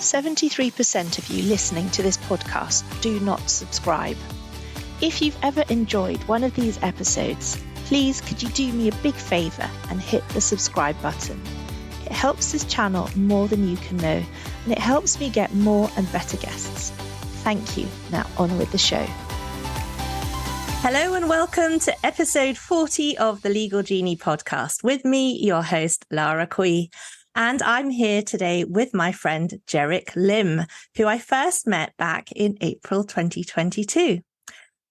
73% of you listening to this podcast do not subscribe. If you've ever enjoyed one of these episodes, please could you do me a big favour and hit the subscribe button. It helps this channel more than you can know, and it helps me get more and better guests. Thank you. Now on with the show. Hello and welcome to episode 40 of the Legal Genie Podcast. With me, your host, Lara Quie. And I'm here today with my friend, Jerrick Lim, who I first met back in April 2022.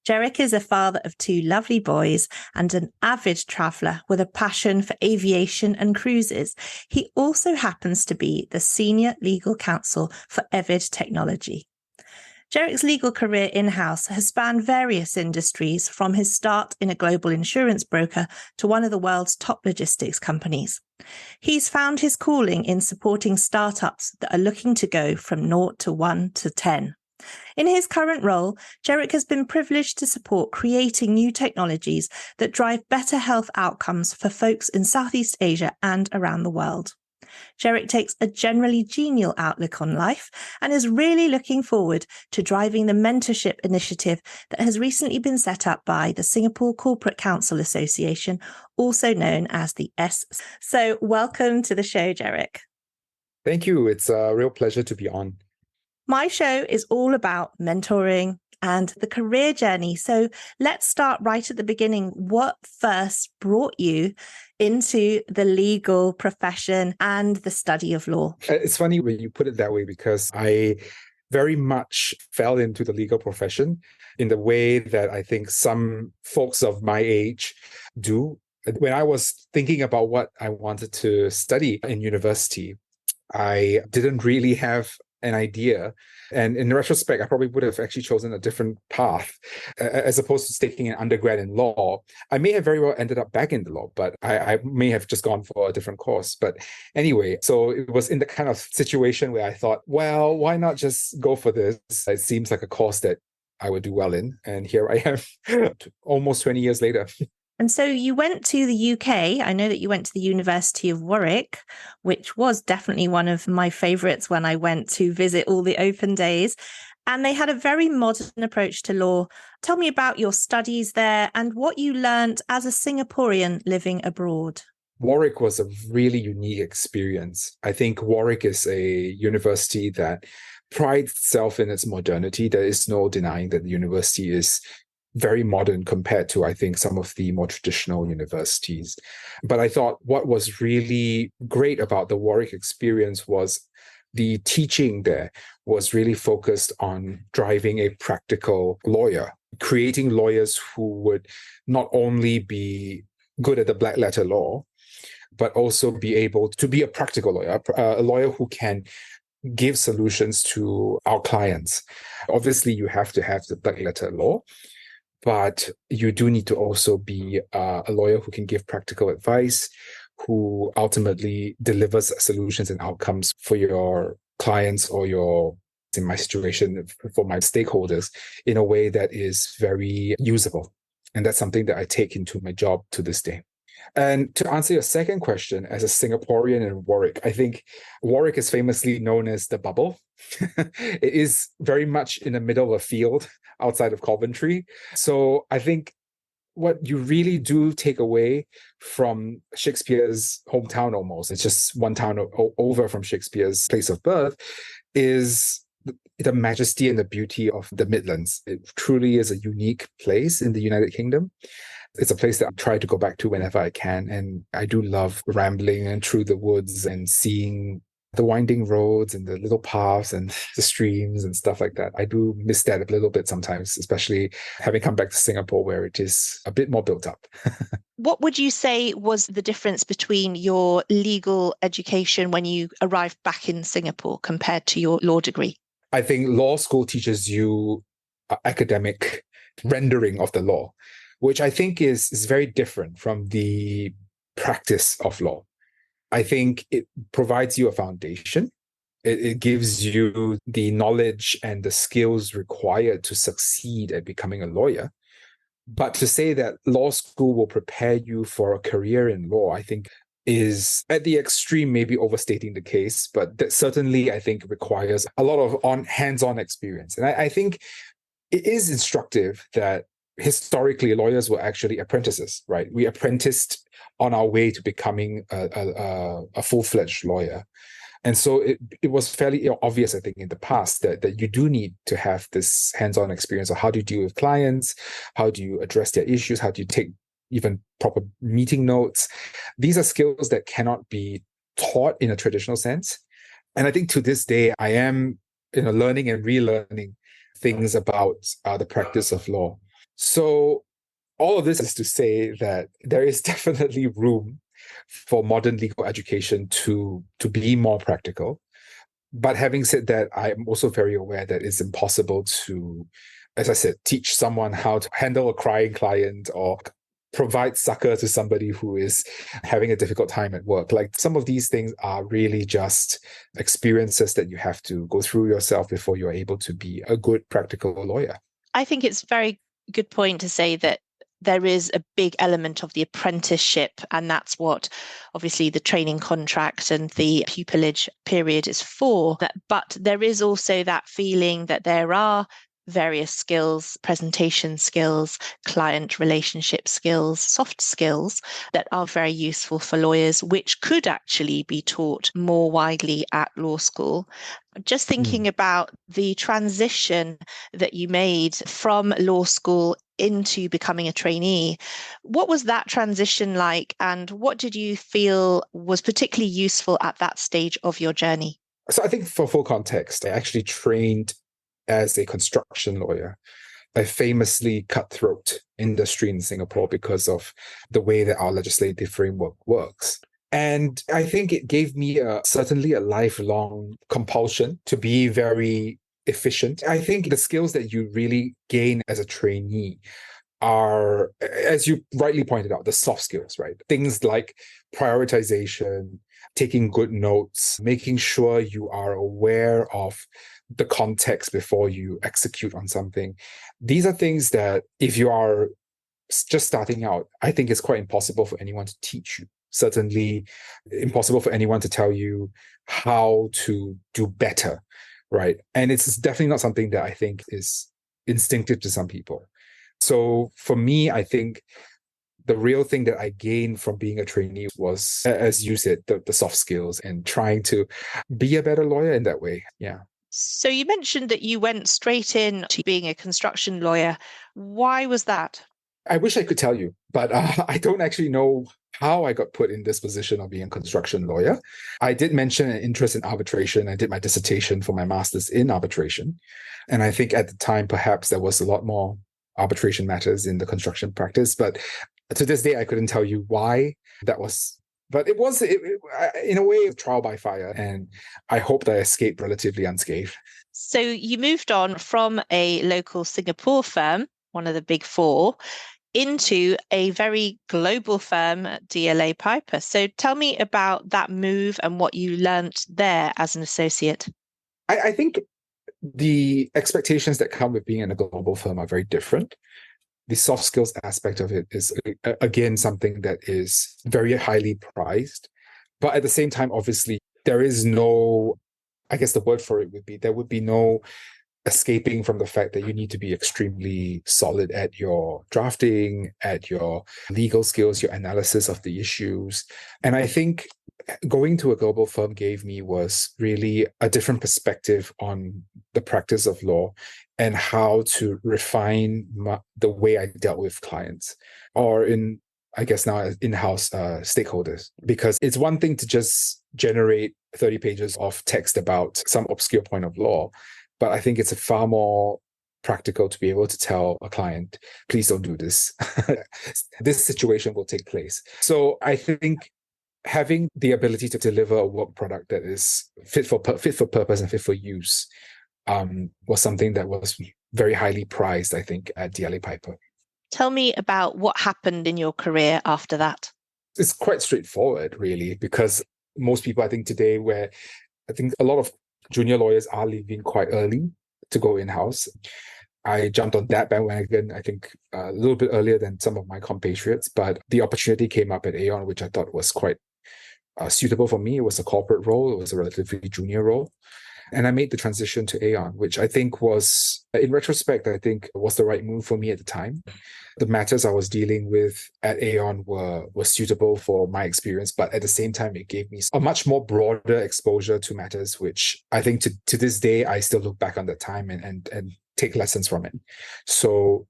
Jerrick is a father of two lovely boys and an avid traveller with a passion for aviation and cruises. He also happens to be the Senior Legal Counsel for EVYD Technology. Jerrick's legal career in-house has spanned various industries, from his start in a global insurance broker to one of the world's top logistics companies. He's found his calling in supporting startups that are looking to go from 0 to 1 to 10. In his current role, Jerrick has been privileged to support creating new technologies that drive better health outcomes for folks in Southeast Asia and around the world. Jerrick takes a generally genial outlook on life and is really looking forward to driving the mentorship initiative that has recently been set up by the Singapore Corporate Counsel Association, also known as the S. So welcome to the show, Jerrick. Thank you. It's a real pleasure to be on. My show is all about mentoring and the career journey. So let's start right at the beginning. What first brought you into the legal profession and the study of law? It's funny when you put it that way, because I very much fell into the legal profession in the way that I think some folks of my age do. When I was thinking about what I wanted to study in university, I didn't really have an idea. And in retrospect, I probably would have actually chosen a different path as opposed to taking an undergrad in law. I may have very well ended up back in the law, but I may have just gone for a different course. But anyway, so it was in the kind of situation where I thought, well, why not just go for this? It seems like a course that I would do well in. And here I am almost 20 years later. And so you went to the UK. I know that you went to the University of Warwick, which was definitely one of my favourites when I went to visit all the open days. And they had a very modern approach to law. Tell me about your studies there and what you learned as a Singaporean living abroad. Warwick was a really unique experience. I think Warwick is a university that prides itself in its modernity. There is no denying that the university is very modern compared to, I think, some of the more traditional universities. But I thought what was really great about the Warwick experience was the teaching there was really focused on driving a practical lawyer, creating lawyers who would not only be good at the black letter law, but also be able to be a practical lawyer, a lawyer who can give solutions to our clients. Obviously, you have to have the black letter law, but you do need to also be a lawyer who can give practical advice, who ultimately delivers solutions and outcomes for your clients or in my situation, for my stakeholders, in a way that is very usable. And that's something that I take into my job to this day. And to answer your second question, as a Singaporean in Warwick, I think Warwick is famously known as the bubble. It is very much in the middle of a field outside of Coventry. So I think what you really do take away from Shakespeare's hometown almost, it's just one town over from Shakespeare's place of birth, is the majesty and the beauty of the Midlands. It truly is a unique place in the United Kingdom. It's a place that I try to go back to whenever I can. And I do love rambling and through the woods and seeing the winding roads and the little paths and the streams and stuff like that. I do miss that a little bit sometimes, especially having come back to Singapore where it is a bit more built up. What would you say was the difference between your legal education when you arrived back in Singapore compared to your law degree? I think law school teaches you academic rendering of the law, which I think is very different from the practice of law. I think it provides you a foundation. It gives you the knowledge and the skills required to succeed at becoming a lawyer. But to say that law school will prepare you for a career in law, I think is at the extreme, maybe overstating the case, but that certainly I think requires a lot of hands-on experience. And I think it is instructive that historically lawyers were actually apprentices, right? We apprenticed on our way to becoming a full-fledged lawyer. And so it was fairly obvious, I think, in the past that you do need to have this hands-on experience of how do you deal with clients, how do you address their issues, how do you take even proper meeting notes. These are skills that cannot be taught in a traditional sense. And I think to this day, I am learning and relearning things about the practice of law. So all of this is to say that there is definitely room for modern legal education to be more practical. But having said that, I'm also very aware that it's impossible to, as I said, teach someone how to handle a crying client or provide succor to somebody who is having a difficult time at work. Like, some of these things are really just experiences that you have to go through yourself before you're able to be a good practical lawyer. I think it's a very good point to say that there is a big element of the apprenticeship, and that's what obviously the training contract and the pupillage period is for. But there is also that feeling that there are various skills, presentation skills, client relationship skills, soft skills that are very useful for lawyers, which could actually be taught more widely at law school. Just thinking about the transition that you made from law school into becoming a trainee, what was that transition like, and what did you feel was particularly useful at that stage of your journey? So I think, for full context, I actually trained as a construction lawyer, a famously cutthroat industry in Singapore because of the way that our legislative framework works. And I think it gave me certainly a lifelong compulsion to be very efficient. I think the skills that you really gain as a trainee are, as you rightly pointed out, the soft skills, right? Things like prioritization, taking good notes, making sure you are aware of the context before you execute on something. These are things that, if you are just starting out, I think it's quite impossible for anyone to teach you. Certainly impossible for anyone to tell you how to do better, right? And it's definitely not something that I think is instinctive to some people. So for me, I think the real thing that I gained from being a trainee was, as you said, the soft skills and trying to be a better lawyer in that way. Yeah. So you mentioned that you went straight in to being a construction lawyer. Why was that? I wish I could tell you, but I don't actually know how I got put in this position of being a construction lawyer. I did mention an interest in arbitration. I did my dissertation for my master's in arbitration. And I think at the time, perhaps there was a lot more arbitration matters in the construction practice. But to this day, I couldn't tell you why that was. But it was, in a way, trial by fire. And I hoped I escaped relatively unscathed. So you moved on from a local Singapore firm, one of the big four, into a very global firm, DLA Piper. So tell me about that move and what you learnt there as an associate. I think the expectations that come with being in a global firm are very different. The soft skills aspect of it is, again, something that is very highly prized. But at the same time, obviously, there is no, I guess the word for it would be, there would be no escaping from the fact that you need to be extremely solid at your drafting, at your legal skills, your analysis of the issues. And I think going to a global firm gave me was really a different perspective on the practice of law and how to refine the way I dealt with clients, or I guess now in-house stakeholders. Because it's one thing to just generate 30 pages of text about some obscure point of law, but I think it's far more practical to be able to tell a client, please don't do this. This situation will take place. So I think having the ability to deliver a work product that is fit for purpose and fit for use was something that was very highly prized, I think, at DLA Piper. Tell me about what happened in your career after that. It's quite straightforward, really, because most people, I think, today, where I think a lot of junior lawyers are leaving quite early to go in-house. I jumped on that bandwagon, I think, a little bit earlier than some of my compatriots, but the opportunity came up at Aon, which I thought was quite suitable for me. It was a corporate role. It was a relatively junior role. And I made the transition to Aon, which I think was, in retrospect, I think was the right move for me at the time. The matters I was dealing with at Aon were suitable for my experience, but at the same time, it gave me a much more broader exposure to matters, which I think to this day, I still look back on that time and take lessons from it. So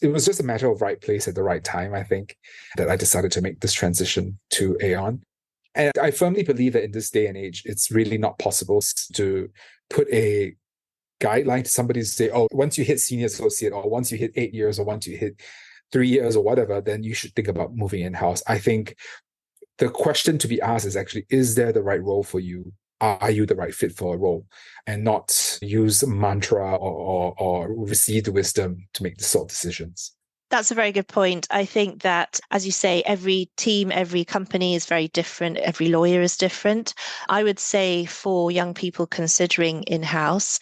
it was just a matter of right place at the right time, I think, that I decided to make this transition to Aon. And I firmly believe that in this day and age, it's really not possible to put a guideline to somebody to say, oh, once you hit senior associate, or once you hit 8 years, or once you hit 3 years or whatever, then you should think about moving in-house. I think the question to be asked is actually, is there the right role for you? Are you the right fit for a role? And not use mantra or received wisdom to make the sort of decisions. That's a very good point. I think that, as you say, every team, every company is very different. Every lawyer is different. I would say for young people considering in-house,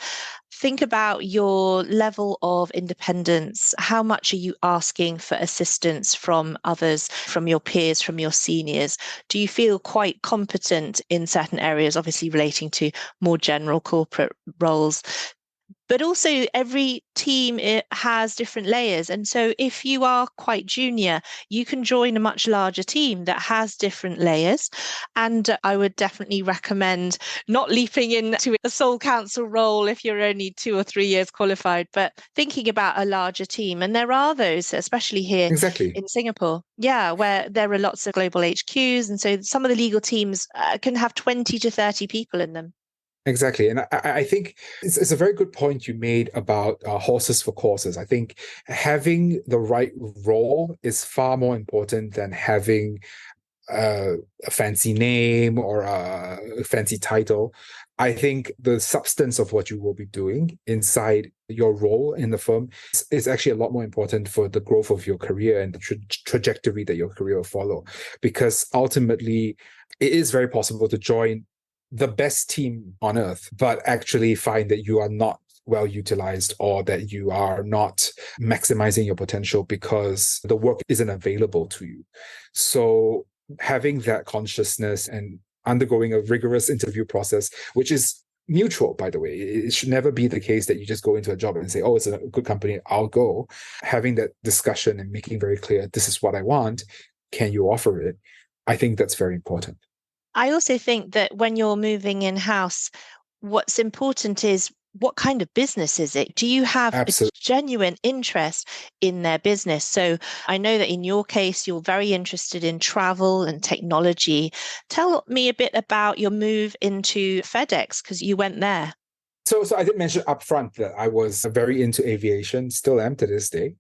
think about your level of independence. How much are you asking for assistance from others, from your peers, from your seniors? Do you feel quite competent in certain areas, obviously relating to more general corporate roles? But also every team has different layers. And so if you are quite junior, you can join a much larger team that has different layers. And I would definitely recommend not leaping into a sole counsel role if you're only 2 or 3 years qualified, but thinking about a larger team. And there are those, especially here in Singapore, where there are lots of global HQs. And so some of the legal teams can have 20 to 30 people in them. Exactly. And I think it's a very good point you made about horses for courses. I think having the right role is far more important than having a fancy name or a fancy title. I think the substance of what you will be doing inside your role in the firm is actually a lot more important for the growth of your career and the trajectory that your career will follow. Because ultimately, it is very possible to join the best team on earth, but actually find that you are not well utilized or that you are not maximizing your potential because the work isn't available to you. So having that consciousness and undergoing a rigorous interview process, which is mutual, by the way. It should never be the case that you just go into a job and say, oh, it's a good company, I'll go. Having that discussion and making very clear, this is what I want. Can you offer it? I think that's very important. I also think that when you're moving in-house, what's important is what kind of business is it? Do you have a genuine interest in their business? So I know that in your case, you're very interested in travel and technology. Tell me a bit about your move into FedEx, because you went there. So I did mention upfront that I was very into aviation, still am to this day.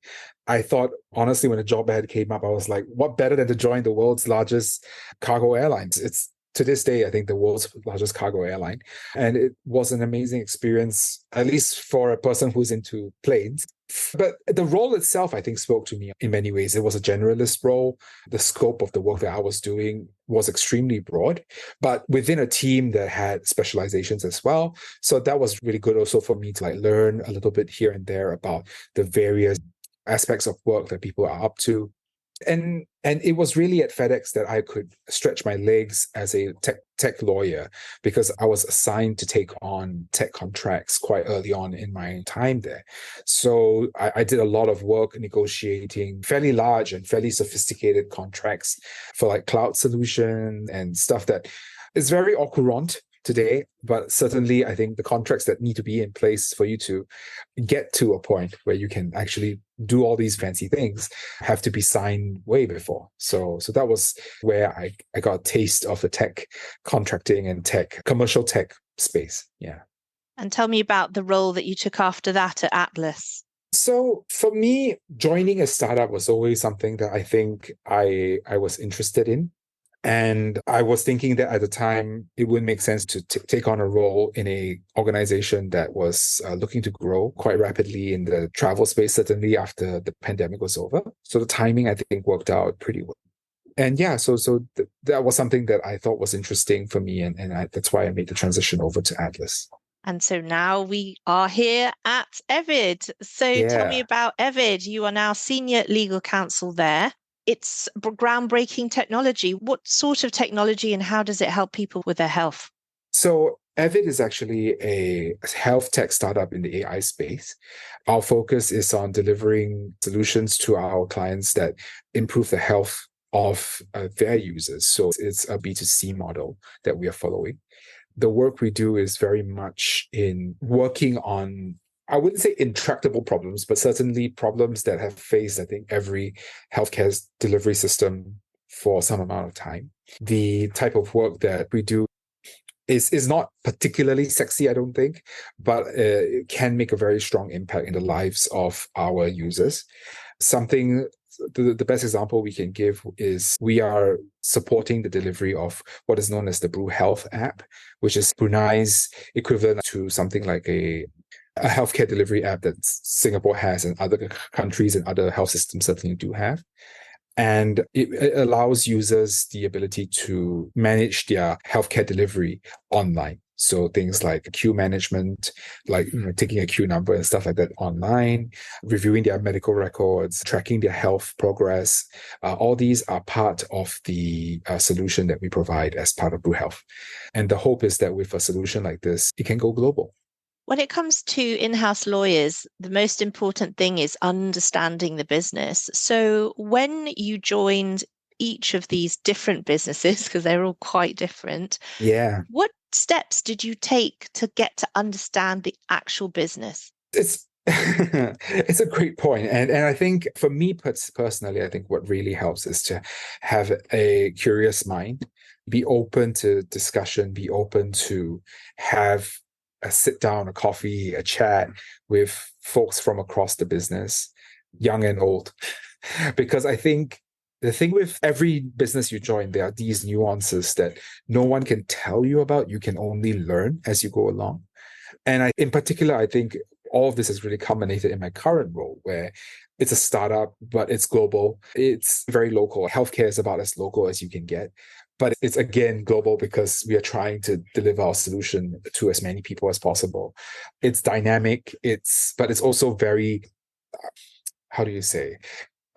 I thought, honestly, when the job ad came up, I was like, what better than to join the world's largest cargo airlines? It's to this day, I think, the world's largest cargo airline. And it was an amazing experience, at least for a person who's into planes. But the role itself, I think, spoke to me in many ways. It was a generalist role. The scope of the work that I was doing was extremely broad, but within a team that had specializations as well. So that was really good also for me to learn a little bit here and there about the various aspects of work that people are up to. And it was really at FedEx that I could stretch my legs as a tech lawyer, because I was assigned to take on tech contracts quite early on in my time there. So I did a lot of work negotiating fairly large and fairly sophisticated contracts for cloud solutions and stuff that is very au courant today, but certainly I think the contracts that need to be in place for you to get to a point where you can actually do all these fancy things have to be signed way before. So that was where I got a taste of the tech contracting and commercial tech space. Yeah. And tell me about the role that you took after that at Atlas. So for me, joining a startup was always something that I think I was interested in. And I was thinking that at the time, it would make sense to take on a role in a organization that was looking to grow quite rapidly in the travel space, certainly after the pandemic was over. So the timing, I think, worked out pretty well. And yeah, so that was something that I thought was interesting for me. And that's why I made the transition over to Atlas. And so now we are here at EVYD. So Tell me about EVYD. You are now senior legal counsel there. it's groundbreaking technology. What sort of technology and how does it help people with their health? So EVYD is actually a health tech startup in the AI space. Our focus is on delivering solutions to our clients that improve the health of their users. So it's a B2C model that we are following. The work we do is very much in working on, I wouldn't say intractable problems, but certainly problems that have faced, I think, every healthcare delivery system for some amount of time. The type of work that we do is not particularly sexy, I don't think, but it can make a very strong impact in the lives of our users. The best example we can give is we are supporting the delivery of what is known as the Brew Health app, which is Brunei's equivalent to something like a healthcare delivery app that Singapore has and other countries and other health systems certainly do have. And it allows users the ability to manage their healthcare delivery online. So things like queue management, like taking a queue number and stuff like that online, reviewing their medical records, tracking their health progress. All these are part of the solution that we provide as part of Brew Health. And the hope is that with a solution like this, it can go global. When it comes to in-house lawyers, the most important thing is understanding the business. So when you joined each of these different businesses, because they're all quite different, what steps did you take to get to understand the actual business? It's a great point. And I think for me personally, I think what really helps is to have a curious mind, be open to discussion, be open to have a sit down, a coffee, a chat with folks from across the business, young and old. Because I think the thing with every business you join, there are these nuances that no one can tell you about. You can only learn as you go along. And in particular, I think all of this has really culminated in my current role, where it's a startup, but it's global. It's very local. Healthcare is about as local as you can get. But it's, again, global because we are trying to deliver our solution to as many people as possible. It's dynamic, but it's also very, how do you say?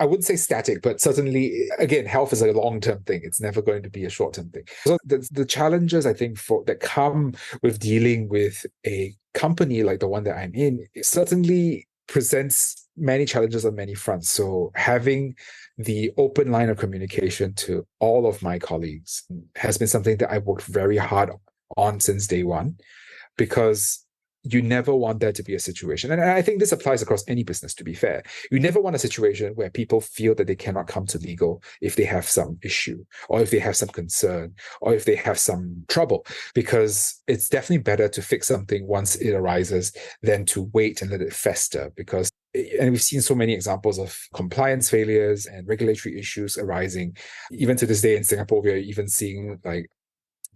I wouldn't say static, but certainly, again, health is a long-term thing. It's never going to be a short-term thing. So the challenges, I think, that come with dealing with a company like the one that I'm in, it certainly presents many challenges on many fronts. So having the open line of communication to all of my colleagues has been something that I worked very hard on since day one, because you never want there to be a situation. And I think this applies across any business, to be fair. You never want a situation where people feel that they cannot come to legal if they have some issue, or if they have some concern, or if they have some trouble, because it's definitely better to fix something once it arises than to wait and let it fester. And we've seen so many examples of compliance failures and regulatory issues arising. Even to this day in Singapore, we are even seeing like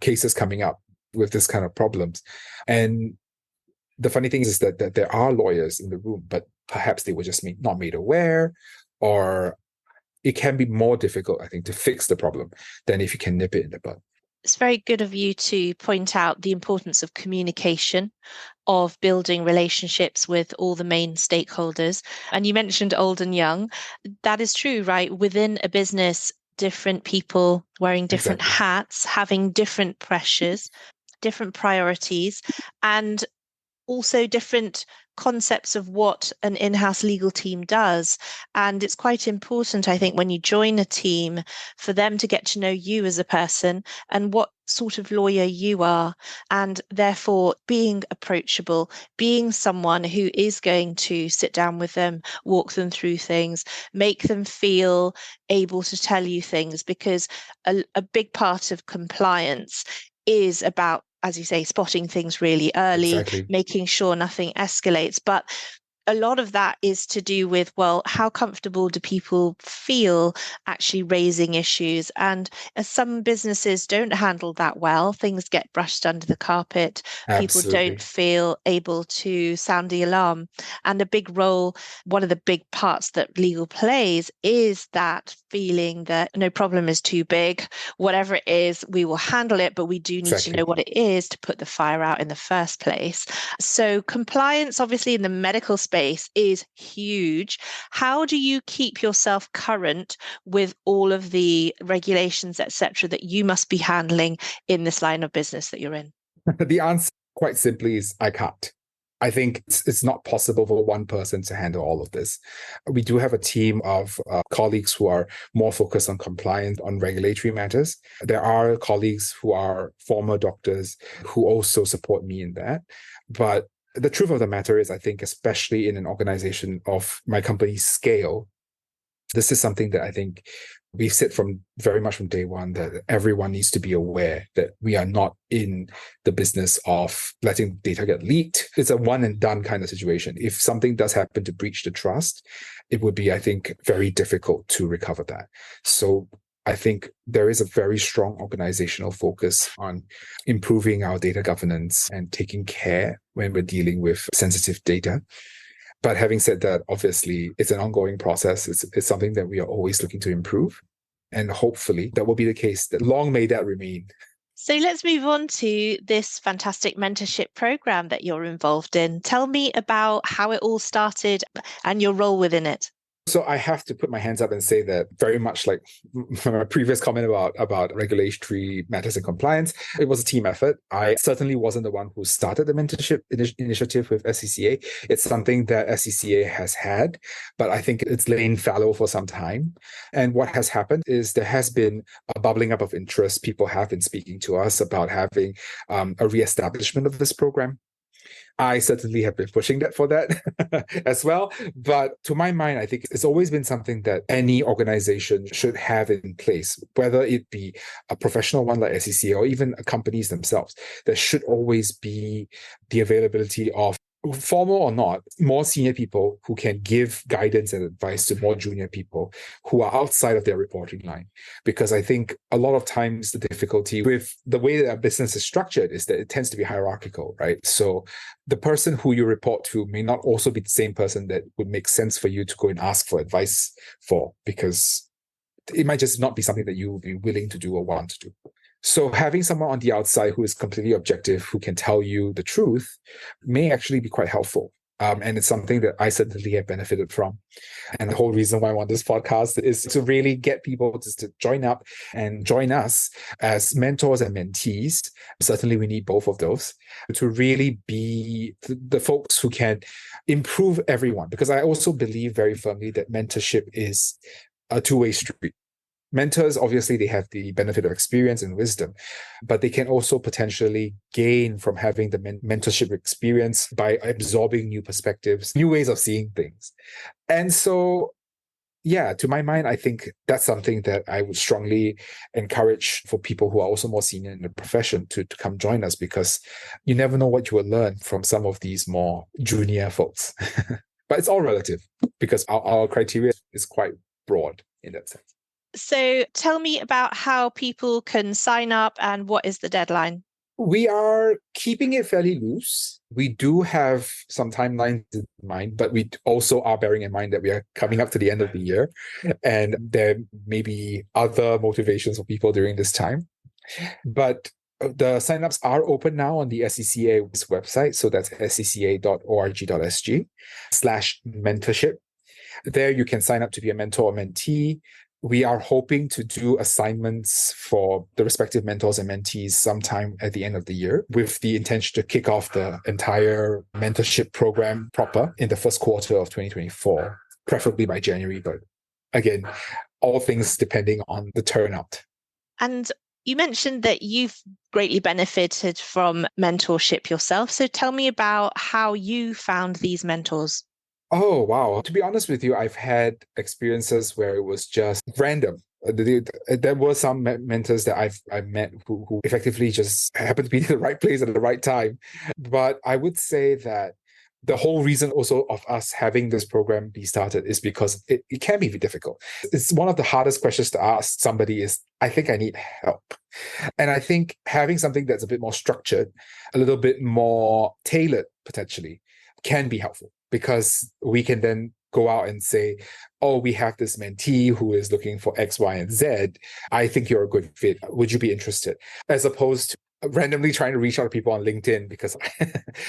cases coming up with this kind of problems. And the funny thing is that there are lawyers in the room, but perhaps they were just not made aware, or it can be more difficult, I think, to fix the problem than if you can nip it in the bud. It's very good of you to point out the importance of communication, of building relationships with all the main stakeholders. And you mentioned old and young. That is true, right? Within a business, different people wearing different hats, having different pressures, different priorities, and also different concepts of what an in-house legal team does. And it's quite important, I think, when you join a team, for them to get to know you as a person and what sort of lawyer you are, and therefore being approachable, being someone who is going to sit down with them, walk them through things, make them feel able to tell you things, because a big part of compliance is about, as you say, spotting things really early, making sure nothing escalates. But a lot of that is to do with, well, how comfortable do people feel actually raising issues? And as some businesses don't handle that well, things get brushed under the carpet. People don't feel able to sound the alarm. And a big role, one of the big parts that legal plays, is that feeling that no problem is too big. Whatever it is, we will handle it, but we do need to know what it is to put the fire out in the first place. So compliance, obviously, in the medical space is huge. How do you keep yourself current with all of the regulations, etc., that you must be handling in this line of business that you're in? The answer, quite simply, is I can't. I think it's not possible for one person to handle all of this. We do have a team of colleagues who are more focused on compliance, on regulatory matters. There are colleagues who are former doctors who also support me in that. But the truth of the matter is, I think, especially in an organization of my company's scale, this is something that I think we've said very much from day one, that everyone needs to be aware that we are not in the business of letting data get leaked. It's a one and done kind of situation. If something does happen to breach the trust, it would be, I think, very difficult to recover that. So I think there is a very strong organizational focus on improving our data governance and taking care when we're dealing with sensitive data. But having said that, obviously, it's an ongoing process. It's something that we are always looking to improve. And hopefully that will be the case. That long may that remain. So let's move on to this fantastic mentorship program that you're involved in. Tell me about how it all started and your role within it. So I have to put my hands up and say that, very much like my previous comment about regulatory matters and compliance, it was a team effort. I certainly wasn't the one who started the mentorship initiative with SCCA. It's something that SCCA has had, but I think it's lain fallow for some time. And what has happened is there has been a bubbling up of interest. People have been speaking to us about having a reestablishment of this program. I certainly have been pushing for that as well. But to my mind, I think it's always been something that any organization should have in place, whether it be a professional one like SEC or even companies themselves. There should always be the availability of, formal or not, more senior people who can give guidance and advice to more junior people who are outside of their reporting line. Because I think a lot of times the difficulty with the way that our business is structured is that it tends to be hierarchical, right? So the person who you report to may not also be the same person that would make sense for you to go and ask for advice for, because it might just not be something that you will be willing to do or want to do. So having someone on the outside who is completely objective, who can tell you the truth, may actually be quite helpful. And it's something that I certainly have benefited from. And the whole reason why I want this podcast is to really get people to join up and join us as mentors and mentees. Certainly we need both of those to really be the folks who can improve everyone. Because I also believe very firmly that mentorship is a two-way street. Mentors, obviously, they have the benefit of experience and wisdom, but they can also potentially gain from having the mentorship experience by absorbing new perspectives, new ways of seeing things. And so, yeah, to my mind, I think that's something that I would strongly encourage for people who are also more senior in the profession to come join us, because you never know what you will learn from some of these more junior folks. But it's all relative, because our criteria is quite broad in that sense. So tell me about how people can sign up and what is the deadline? We are keeping it fairly loose. We do have some timelines in mind, but we also are bearing in mind that we are coming up to the end of the year, and there may be other motivations for people during this time. But the signups are open now on the SCCA's website. So that's scca.org.sg/mentorship. There you can sign up to be a mentor or mentee. We are hoping to do assignments for the respective mentors and mentees sometime at the end of the year, with the intention to kick off the entire mentorship program proper in the first quarter of 2024, preferably by January. But again, all things depending on the turnout. And you mentioned that you've greatly benefited from mentorship yourself. So tell me about how you found these mentors. Oh, wow. To be honest with you, I've had experiences where it was just random. There were some mentors that I've met who effectively just happened to be in the right place at the right time. But I would say that the whole reason also of us having this program be started is because it can be difficult. It's one of the hardest questions to ask somebody is, I think I need help. And I think having something that's a bit more structured, a little bit more tailored potentially, can be helpful, because we can then go out and say, oh, we have this mentee who is looking for X, Y, and Z. I think you're a good fit. Would you be interested? As opposed to randomly trying to reach out to people on LinkedIn, because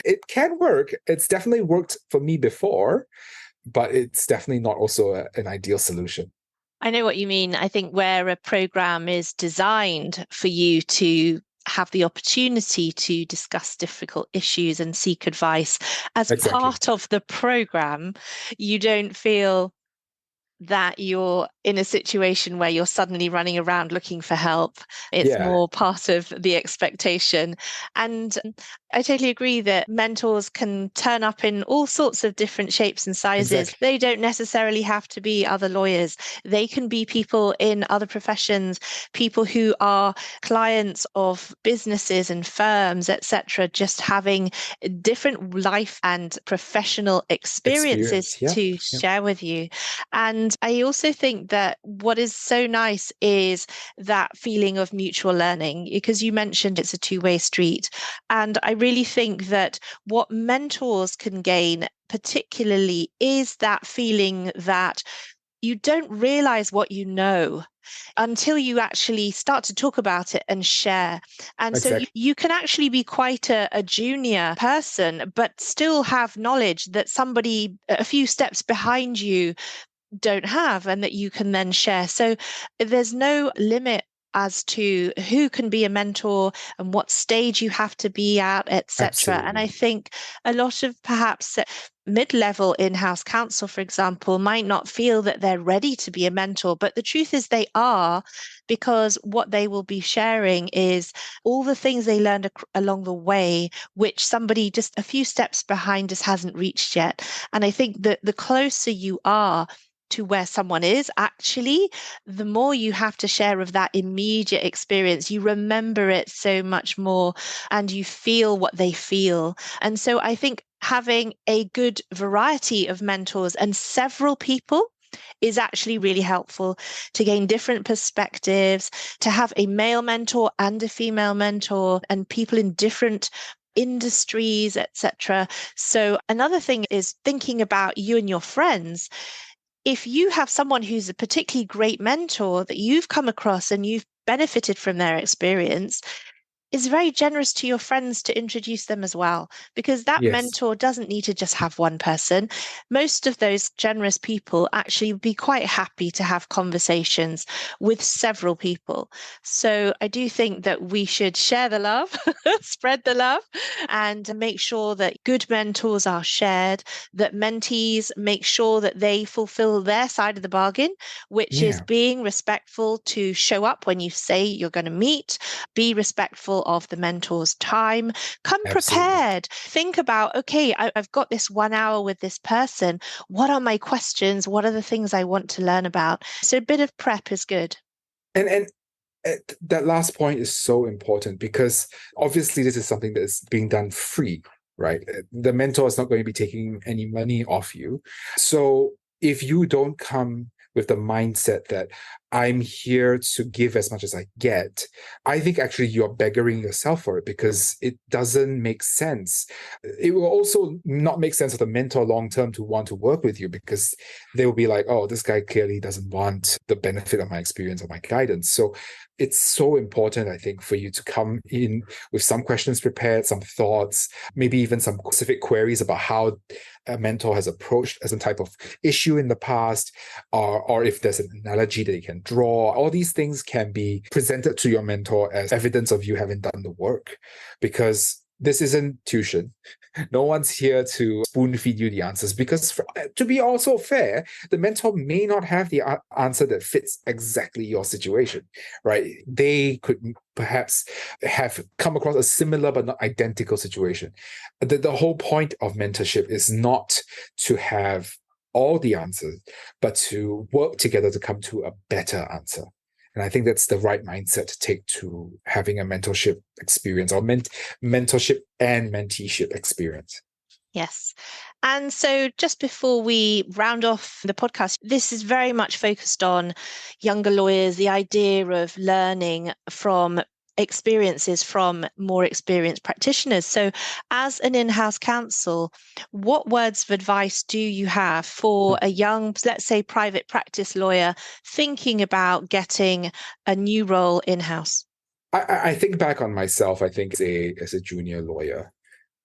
it can work. It's definitely worked for me before, but it's definitely not also an ideal solution. I know what you mean. I think where a program is designed for you to have the opportunity to discuss difficult issues and seek advice as part of the program, you don't feel that you're in a situation where you're suddenly running around looking for help. It's more part of the expectation. And I totally agree that mentors can turn up in all sorts of different shapes and sizes. They don't necessarily have to be other lawyers. They can be people in other professions, people who are clients of businesses and firms, etc., just having different life and professional experiences to share with you. And I also think that what is so nice is that feeling of mutual learning, because you mentioned it's a two-way street. And I really think that what mentors can gain particularly is that feeling that you don't realize what you know until you actually start to talk about it and share. And so you can actually be quite a junior person, but still have knowledge that somebody a few steps behind you don't have, and that you can then share. So there's no limit as to who can be a mentor and what stage you have to be at, etc. And I think a lot of perhaps mid-level in-house counsel, for example, might not feel that they're ready to be a mentor, but the truth is they are, because what they will be sharing is all the things they learned along the way, which somebody just a few steps behind us hasn't reached yet. And I think that the closer you are to where someone is, actually, the more you have to share of that immediate experience. You remember it so much more and you feel what they feel. And so I think having a good variety of mentors and several people is actually really helpful to gain different perspectives, to have a male mentor and a female mentor and people in different industries, etc. So another thing is thinking about you and your friends. If you have someone who's a particularly great mentor that you've come across and you've benefited from their experience, it's very generous to your friends to introduce them as well, because that mentor doesn't need to just have one person. Most of those generous people actually would be quite happy to have conversations with several people. So I do think that we should share the love, spread the love, and make sure that good mentors are shared, that mentees make sure that they fulfill their side of the bargain, which is being respectful to show up when you say you're going to meet, be respectful of the mentor's time, come prepared, think about, okay, I've got this 1 hour with this person. What are my questions? What are the things I want to learn about? So a bit of prep is good. And that last point is so important, because obviously this is something that is being done free, right? The mentor is not going to be taking any money off you. So if you don't come with the mindset that I'm here to give as much as I get, I think actually you're beggaring yourself for it, because it doesn't make sense. It will also not make sense for the mentor long-term to want to work with you, because they will be like, oh, this guy clearly doesn't want the benefit of my experience or my guidance. So it's so important, I think, for you to come in with some questions prepared, some thoughts, maybe even some specific queries about how a mentor has approached some type of issue in the past, or if there's an analogy that you can draw. All these things can be presented to your mentor as evidence of you having done the work, because this isn't tuition. No one's here to spoon feed you the answers, because to be also fair, the mentor may not have the answer that fits exactly your situation, right? They could perhaps have come across a similar but not identical situation. The whole point of mentorship is not to have all the answers, but to work together to come to a better answer. And I think that's the right mindset to take to having a mentorship experience, or mentorship and menteeship experience. Yes. And so just before we round off the podcast, this is very much focused on younger lawyers, the idea of learning from experiences from more experienced practitioners. So as an in-house counsel, what words of advice do you have for a young, let's say, private practice lawyer thinking about getting a new role in-house? I think back on myself, I think as a junior lawyer.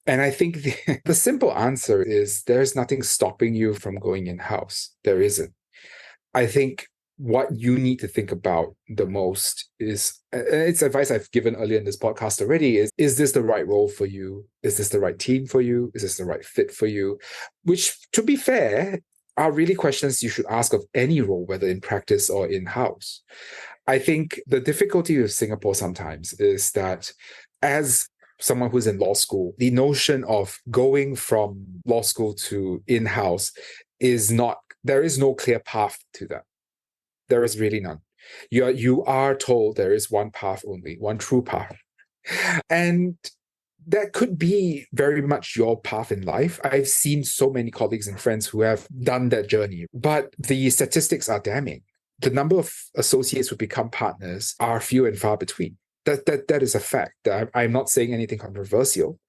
And I think the simple answer is there's nothing stopping you from going in-house. There isn't. I think what you need to think about the most is, it's advice I've given earlier in this podcast already, is this the right role for you? Is this the right team for you? Is this the right fit for you? Which, to be fair, are really questions you should ask of any role, whether in practice or in-house. I think the difficulty with Singapore sometimes is that as someone who's in law school, the notion of going from law school to in-house there is no clear path to that. There is really none. You are told there is one path only, one true path. And that could be very much your path in life. I've seen so many colleagues and friends who have done that journey, but the statistics are damning. The number of associates who become partners are few and far between. That is a fact. I'm not saying anything controversial.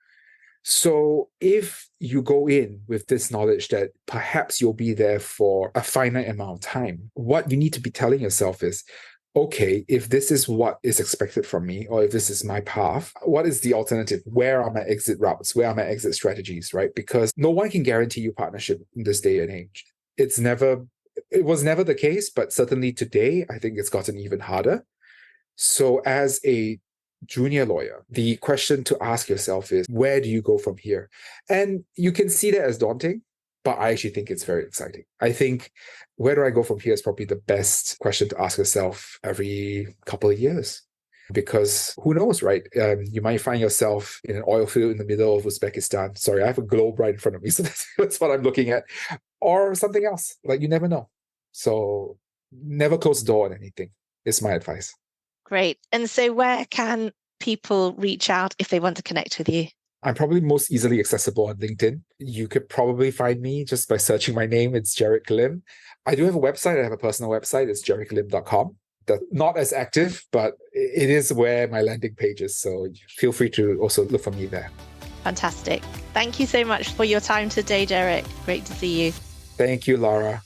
So if you go in with this knowledge that perhaps you'll be there for a finite amount of time, what you need to be telling yourself is, okay, if this is what is expected from me, or if this is my path, what is the alternative? Where are my exit routes? Where are my exit strategies, right? Because no one can guarantee you partnership in this day and age. It was never the case, but certainly today, I think it's gotten even harder. So as a junior lawyer, the question to ask yourself is, where do you go from here? And you can see that as daunting, but I actually think it's very exciting. I think, where do I go from here is probably the best question to ask yourself every couple of years. Because who knows, right? You might find yourself in an oil field in the middle of Uzbekistan. Sorry, I have a globe right in front of me, so that's what I'm looking at. Or something else. Like, you never know. So never close the door on anything is my advice. Great. And so where can people reach out if they want to connect with you? I'm probably most easily accessible on LinkedIn. You could probably find me just by searching my name. It's Jerrick Lim. I do have a website. I have a personal website. It's jerricklim.com. That's not as active, but it is where my landing page is. So feel free to also look for me there. Fantastic. Thank you so much for your time today, Jerrick. Great to see you. Thank you, Lara.